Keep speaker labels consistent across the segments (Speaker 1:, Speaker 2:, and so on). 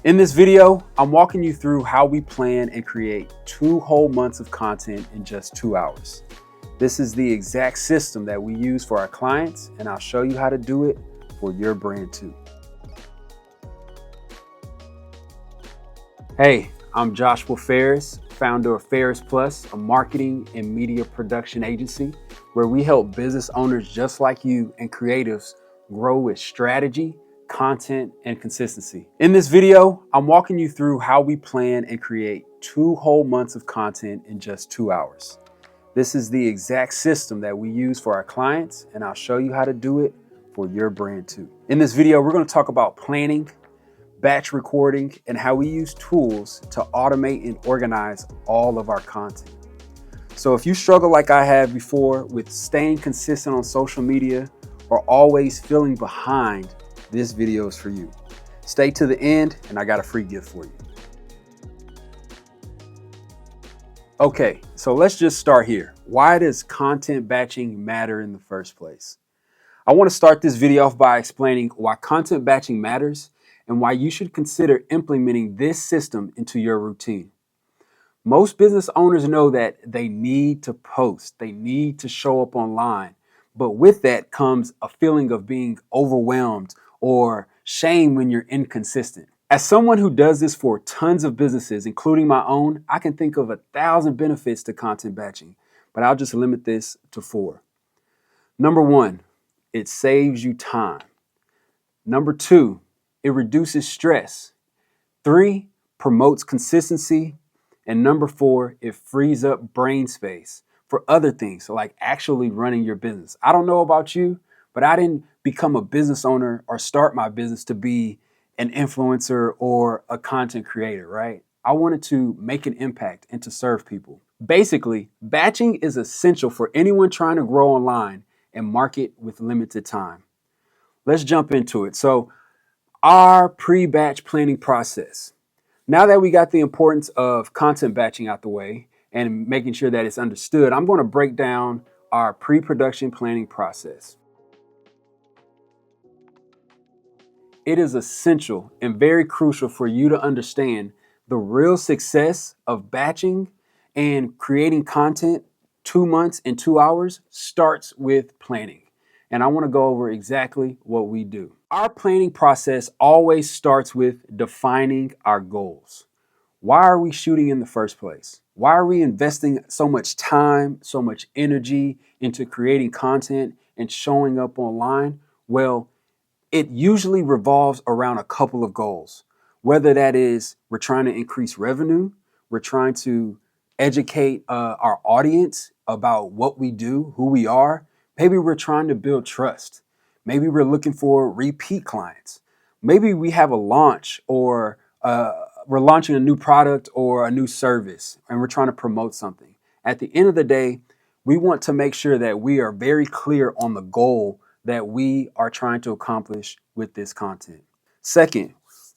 Speaker 1: In this video, I'm walking you through how we plan and create 2 whole months of content in just 2 hours. This is the exact system that we use for our clients, and I'll show you how to do it for your brand too. Hey, I'm Josh Farris, founder of Pharris Plus, a marketing and media production agency where we help business owners just like you and creatives grow with strategy, content, and consistency. In this video, I'm walking you through how we plan and create 2 whole months of content in just 2 hours. This is the exact system that we use for our clients, and I'll show you how to do it for your brand too. In this video, we're going to talk about planning, batch recording, and how we use tools to automate and organize all of our content. So if you struggle like I have before with staying consistent on social media or always feeling behind, this video is for you. Stay to the end and I got a free gift for you. Okay, so let's just start here. Why does content batching matter in the first place? I want to start this video off by explaining why content batching matters and why you should consider implementing this system into your routine. Most business owners know that they need to post, they need to show up online, but with that comes a feeling of being overwhelmed or shame when you're inconsistent. As someone who does this for tons of businesses, including my own, I can think of 1,000 benefits to content batching, but I'll just limit this to 4. Number 1, it saves you time. Number 2, it reduces stress. 3, promotes consistency. And number 4, it frees up brain space for other things like actually running your business. I don't know about you, but I didn't become a business owner or start my business to be an influencer or a content creator, right? I wanted to make an impact and to serve people. Basically, batching is essential for anyone trying to grow online and market with limited time. Let's jump into it. So, our pre-batch planning process. Now that we got the importance of content batching out the way and making sure that it's understood, I'm going to break down our pre-production planning process. It is essential and very crucial for you to understand the real success of batching and creating content 2 months in 2 hours starts with planning. And I want to go over exactly what we do. Our planning process always starts with defining our goals. Why are we shooting in the first place? Why are we investing so much time, so much energy into creating content and showing up online? Well, it usually revolves around a couple of goals. Whether that is we're trying to increase revenue, we're trying to educate our audience about what we do, who we are. Maybe we're trying to build trust. Maybe we're looking for repeat clients. Maybe we have a launch or we're launching a new product or a new service and we're trying to promote something. At the end of the day, we want to make sure that we are very clear on the goal that we are trying to accomplish with this content. Second,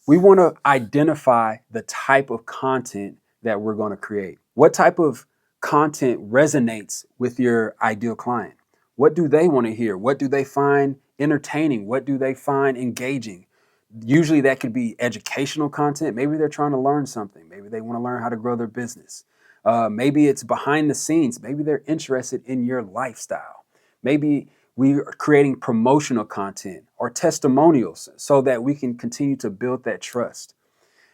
Speaker 1: we want to identify the type of content that we're going to create. What type of content resonates with your ideal client? What do they want to hear? What do they find entertaining? What do they find engaging? Usually that could be educational content. Maybe they're trying to learn something. Maybe they want to learn how to grow their business. Maybe it's behind the scenes. Maybe they're interested in your lifestyle. Maybe we are creating promotional content or testimonials so that we can continue to build that trust.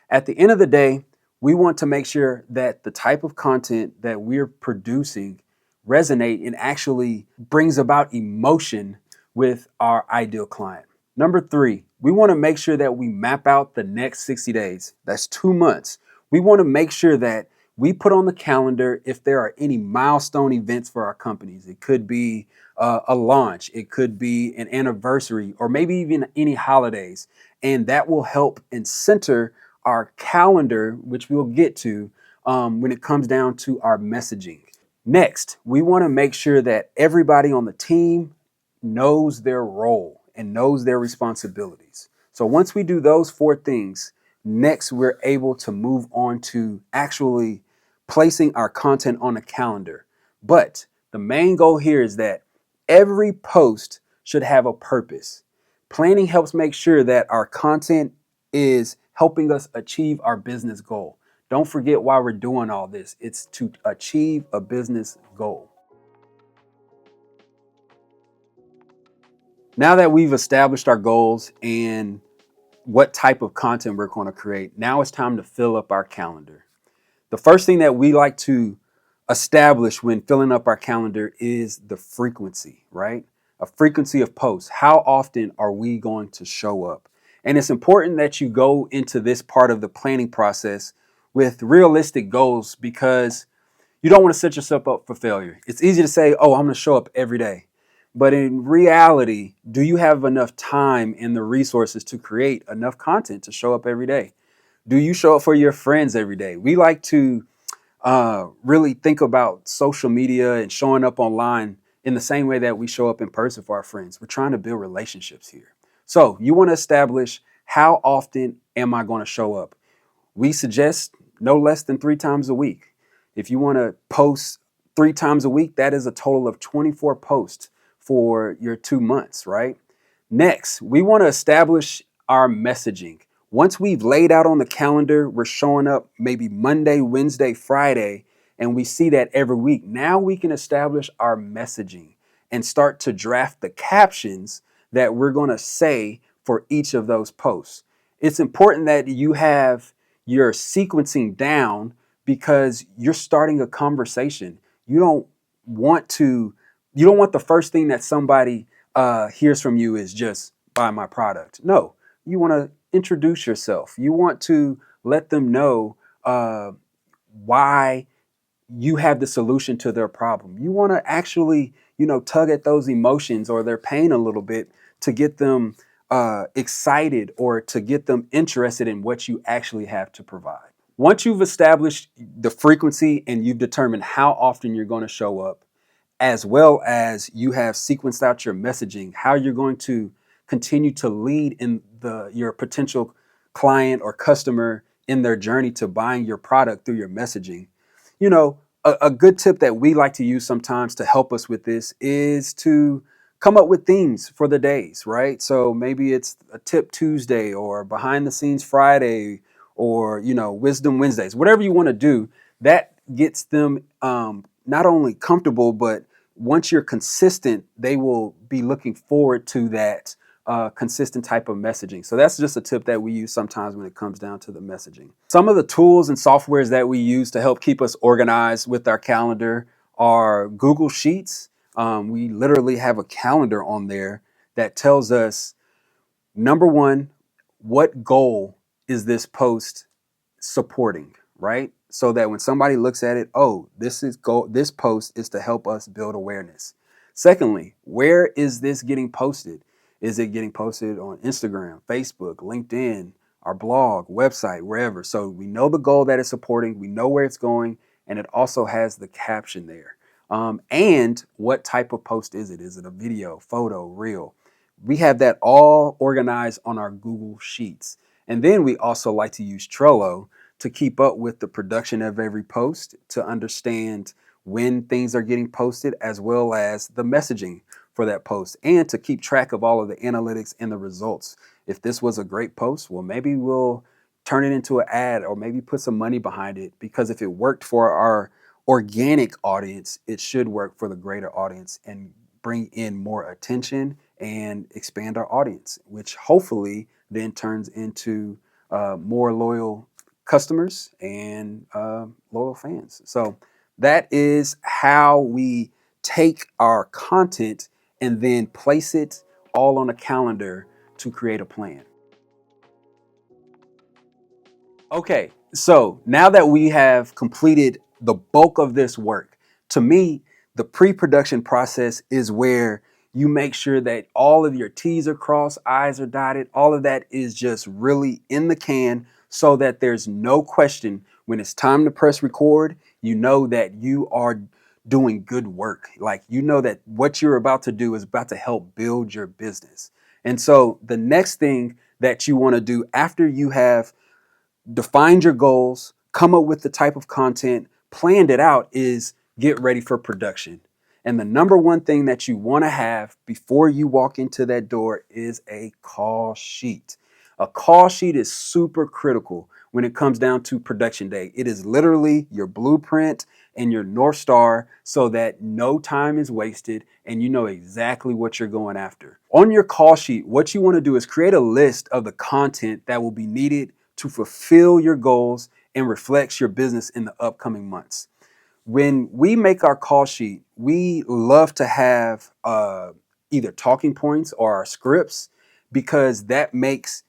Speaker 1: At the end of the day, we want to make sure that the type of content that we're producing resonate and actually brings about emotion with our ideal client. Number 3, we want to make sure that we map out the next 60 days. That's 2 months. We want to make sure that we put on the calendar if there are any milestone events for our companies. It could be a launch, it could be an anniversary, or maybe even any holidays. And that will help and center our calendar, which we'll get to when it comes down to our messaging. Next, we want to make sure that everybody on the team knows their role and knows their responsibilities. So once we do those 4 things, next we're able to move on to actually placing our content on a calendar. But the main goal here is that every post should have a purpose. Planning helps make sure that our content is helping us achieve our business goal. Don't forget why we're doing all this. It's to achieve a business goal. Now that we've established our goals and what type of content we're going to create, now it's time to fill up our calendar. The first thing that we like to establish when filling up our calendar is the frequency, right? A frequency of posts. How often are we going to show up? And it's important that you go into this part of the planning process with realistic goals, because you don't want to set yourself up for failure. It's easy to say, oh, I'm going to show up every day. But in reality, do you have enough time and the resources to create enough content to show up every day? Do you show up for your friends every day? We like to really think about social media and showing up online in the same way that we show up in person for our friends. We're trying to build relationships here. So you want to establish, how often am I going to show up? We suggest no less than 3 times a week. If you want to post 3 times a week, that is a total of 24 posts for your 2 months, right? Next, we want to establish our messaging. Once we've laid out on the calendar, we're showing up maybe Monday, Wednesday, Friday, and we see that every week. Now we can establish our messaging and start to draft the captions that we're going to say for each of those posts. It's important that you have your sequencing down, because you're starting a conversation. You don't want the first thing that somebody hears from you is just buy my product. No, you want to introduce yourself. You want to let them know why you have the solution to their problem. You want to actually, tug at those emotions or their pain a little bit to get them excited, or to get them interested in what you actually have to provide. Once you've established the frequency and you've determined how often you're going to show up, as well as you have sequenced out your messaging, how you're going to continue to lead in your potential client or customer in their journey to buying your product through your messaging. A good tip that we like to use sometimes to help us with this is to come up with themes for the days, right? So maybe it's a tip Tuesday, or behind the scenes Friday, or, wisdom Wednesdays, whatever you want to do. That gets them not only comfortable, but once you're consistent, they will be looking forward to that consistent type of messaging. So that's just a tip that we use sometimes when it comes down to the messaging. Some of the tools and softwares that we use to help keep us organized with our calendar are Google Sheets. We literally have a calendar on there that tells us, number one, what goal is this post supporting, right? So that when somebody looks at it, oh, this post is to help us build awareness. Secondly, where is this getting posted? Is it getting posted on Instagram, Facebook, LinkedIn, our blog, website, wherever? So we know the goal that it's supporting, we know where it's going, and it also has the caption there. And what type of post is it? Is it a video, photo, reel? We have that all organized on our Google Sheets. And then we also like to use Trello to keep up with the production of every post, to understand when things are getting posted, as well as the messaging for that post, and to keep track of all of the analytics and the results. If this was a great post, well, maybe we'll turn it into an ad, or maybe put some money behind it, because if it worked for our organic audience, it should work for the greater audience and bring in more attention and expand our audience, which hopefully then turns into more loyal customers and loyal fans. So that is how we take our content and then place it all on a calendar to create a plan. Okay, so now that we have completed the bulk of this work, to me, the pre-production process is where you make sure that all of your T's are crossed, I's are dotted, all of that is just really in the can, so that there's no question when it's time to press record. You know that you are doing good work. Like, you know that what you're about to do is about to help build your business. And so the next thing that you want to do after you have defined your goals, come up with the type of content, planned it out, is get ready for production. And the number one thing that you want to have before you walk into that door is a call sheet. A call sheet is super critical when it comes down to production day. It is literally your blueprint and your North Star so that no time is wasted and you know exactly what you're going after. On your call sheet, what you want to do is create a list of the content that will be needed to fulfill your goals and reflects your business in the upcoming months. When we make our call sheet, we love to have either talking points or our scripts because that makes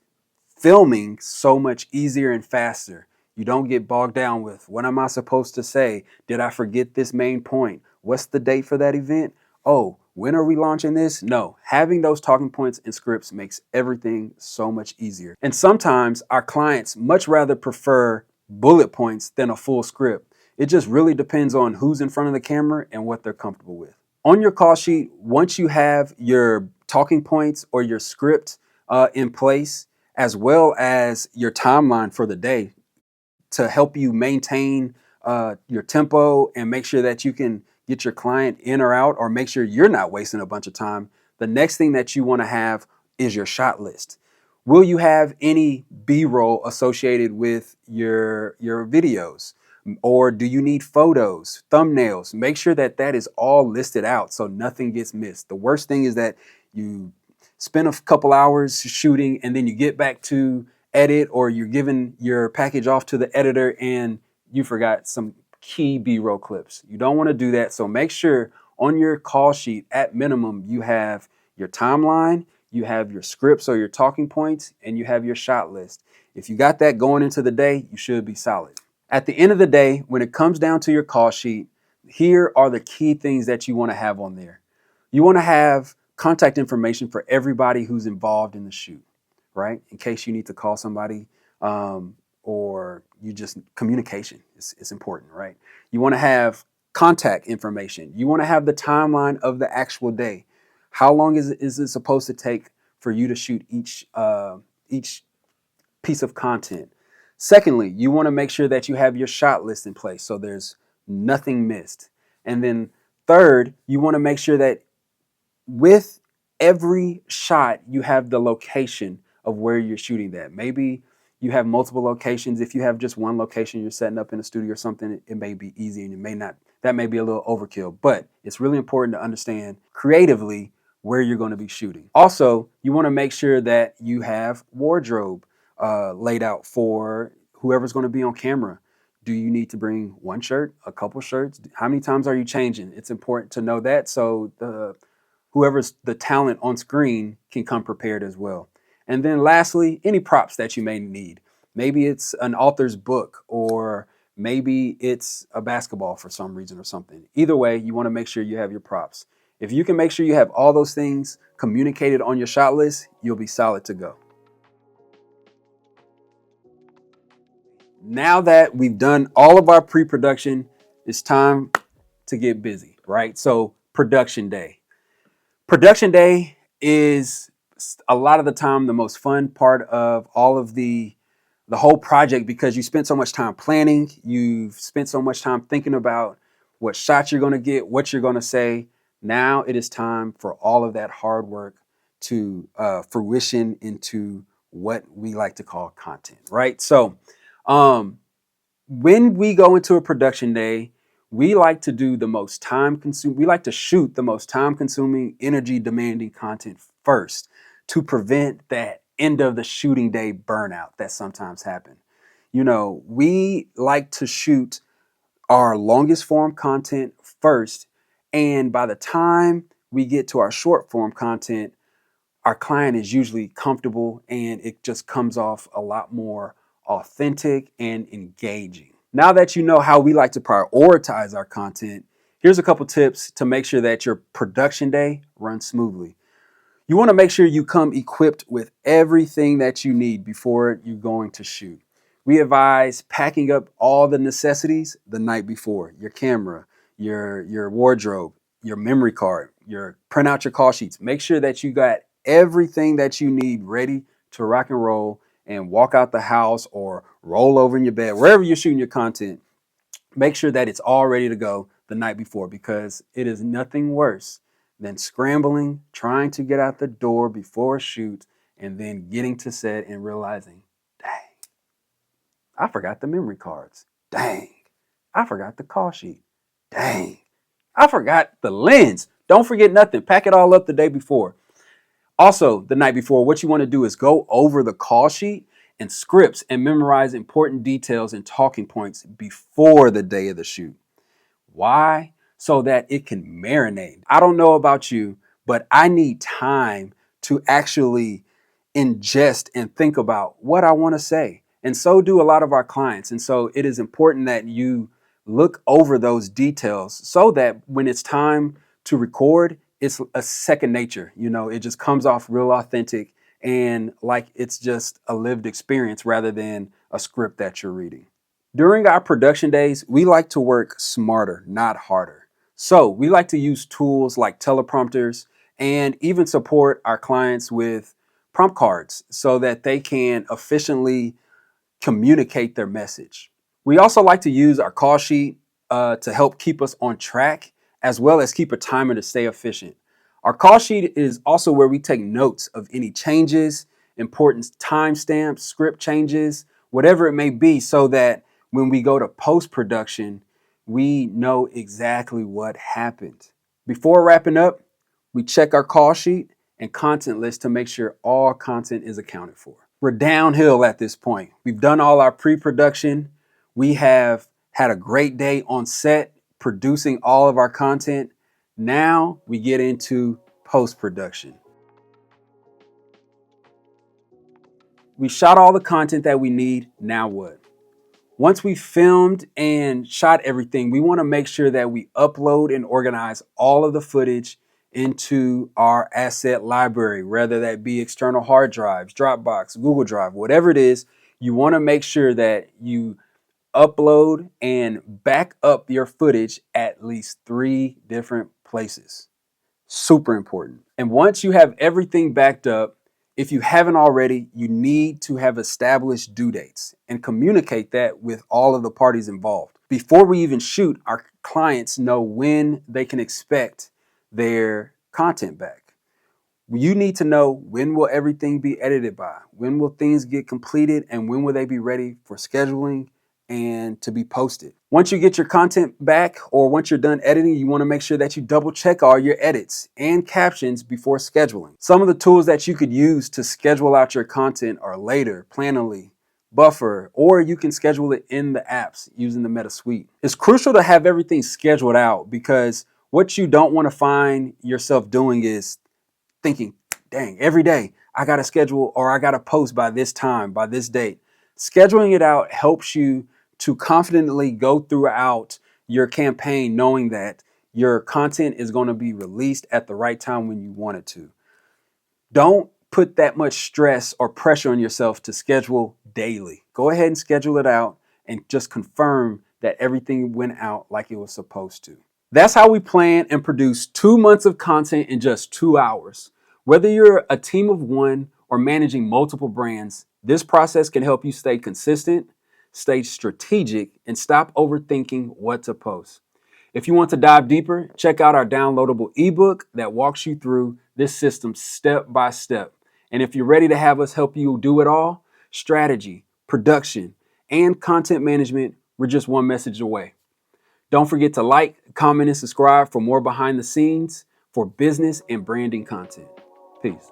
Speaker 1: filming so much easier and faster. You don't get bogged down with what am I supposed to say? Did I forget this main point? What's the date for that event? Oh, when are we launching this? No, having those talking points and scripts makes everything so much easier. And sometimes our clients much rather prefer bullet points than a full script. It just really depends on who's in front of the camera and what they're comfortable with. On your call sheet, once you have your talking points or your script in place, as well as your timeline for the day to help you maintain your tempo and make sure that you can get your client in or out or make sure you're not wasting a bunch of time. The next thing that you want to have is your shot list. Will you have any B-roll associated with your videos? Or do you need photos, thumbnails? Make sure that that is all listed out so nothing gets missed. The worst thing is that you spend a couple hours shooting and then you get back to edit or you're giving your package off to the editor and you forgot some key B-roll clips. You don't want to do that. So make sure on your call sheet, at minimum, you have your timeline, you have your scripts or your talking points, and you have your shot list. If you got that going into the day, you should be solid. At the end of the day, when it comes down to your call sheet, here are the key things that you want to have on there. You want to have contact information for everybody who's involved in the shoot, right? In case you need to call somebody or you just communication is important, right? You want to have contact information. You want to have the timeline of the actual day. How long is it supposed to take for you to shoot each piece of content? Secondly, you want to make sure that you have your shot list in place so there's nothing missed. And then third, you want to make sure that with every shot, you have the location of where you're shooting that. Maybe you have multiple locations. If you have just one location you're setting up in a studio or something, it may be easy and it may not, that may be a little overkill, but it's really important to understand creatively where you're going to be shooting. Also, you want to make sure that you have wardrobe laid out for whoever's going to be on camera. Do you need to bring one shirt, a couple shirts? How many times are you changing? It's important to know that so whoever's the talent on screen can come prepared as well. And then lastly, any props that you may need. Maybe it's an author's book or maybe it's a basketball for some reason or something. Either way, you want to make sure you have your props. If you can make sure you have all those things communicated on your shot list, you'll be solid to go. Now that we've done all of our pre-production, it's time to get busy, right? So production day. Production day is a lot of the time the most fun part of all of the whole project because you spent so much time planning, you've spent so much time thinking about what shots you're going to get, what you're going to say. Now it is time for all of that hard work to fruition into what we like to call content, right? So when we go into a production day, we like to do the most we like to shoot the most time consuming, energy demanding content first to prevent that end of the shooting day burnout that sometimes happen. You know, we like to shoot our longest form content first. And by the time we get to our short form content, our client is usually comfortable and it just comes off a lot more authentic and engaging. Now that you know how we like to prioritize our content, here's a couple tips to make sure that your production day runs smoothly. You want to make sure you come equipped with everything that you need before you're going to shoot. We advise packing up all the necessities the night before: your camera, your wardrobe, your memory card, your print out your call sheets. Make sure that you got everything that you need ready to rock and roll and walk out the house or roll over in your bed, wherever you're shooting your content. Make sure that it's all ready to go the night before because it is nothing worse than scrambling, trying to get out the door before a shoot and then getting to set and realizing, dang, I forgot the memory cards. Dang, I forgot the call sheet. Dang, I forgot the lens. Don't forget nothing. Pack it all up the day before. Also, the night before, what you want to do is go over the call sheet and scripts and memorize important details and talking points before the day of the shoot. Why? So that it can marinate. I don't know about you, but I need time to actually ingest and think about what I want to say. And so do a lot of our clients. And so it is important that you look over those details so that when it's time to record, it's a second nature. You know, it just comes off real authentic and like it's just a lived experience rather than a script that you're reading. During our production days, we like to work smarter, not harder. So we like to use tools like teleprompters and even support our clients with prompt cards so that they can efficiently communicate their message. We also like to use our call sheet to help keep us on track as well as keep a timer to stay efficient. Our call sheet is also where we take notes of any changes, important timestamps, script changes, whatever it may be, so that when we go to post-production, we know exactly what happened. Before wrapping up, we check our call sheet and content list to make sure all content is accounted for. We're downhill at this point. We've done all our pre-production. We have had a great day on set producing all of our content. Now we get into post-production. We shot all the content that we need. Now what? Once we filmed and shot everything, we want to make sure that we upload and organize all of the footage into our asset library, whether that be external hard drives, Dropbox, Google Drive, whatever it is. You want to make sure that you upload and back up your footage at least 3 different places. Super important. And once you have everything backed up, if you haven't already, you need to have established due dates and communicate that with all of the parties involved. Before we even shoot, our clients know when they can expect their content back. You need to know when will everything be edited by, when will things get completed, and when will they be ready for scheduling and to be posted. Once you get your content back or once you're done editing, you want to make sure that you double check all your edits and captions before scheduling. Some of the tools that you could use to schedule out your content are Later, Planoly, Buffer, or you can schedule it in the apps using the Meta Suite. It's crucial to have everything scheduled out because what you don't want to find yourself doing is thinking, dang, every day I got to schedule or I got to post by this time, by this date. Scheduling it out helps you to confidently go throughout your campaign knowing that your content is going to be released at the right time when you want it to. Don't put that much stress or pressure on yourself to schedule daily. Go ahead and schedule it out and just confirm that everything went out like it was supposed to. That's how we plan and produce 2 months of content in just 2 hours. Whether you're a team of one or managing multiple brands, this process can help you stay consistent, stay strategic, and stop overthinking what to post. If you want to dive deeper, check out our downloadable ebook that walks you through this system step by step. And if you're ready to have us help you do it all, strategy, production, and content management, we're just one message away. Don't forget to like, comment, and subscribe for more behind the scenes for business and branding content. Peace.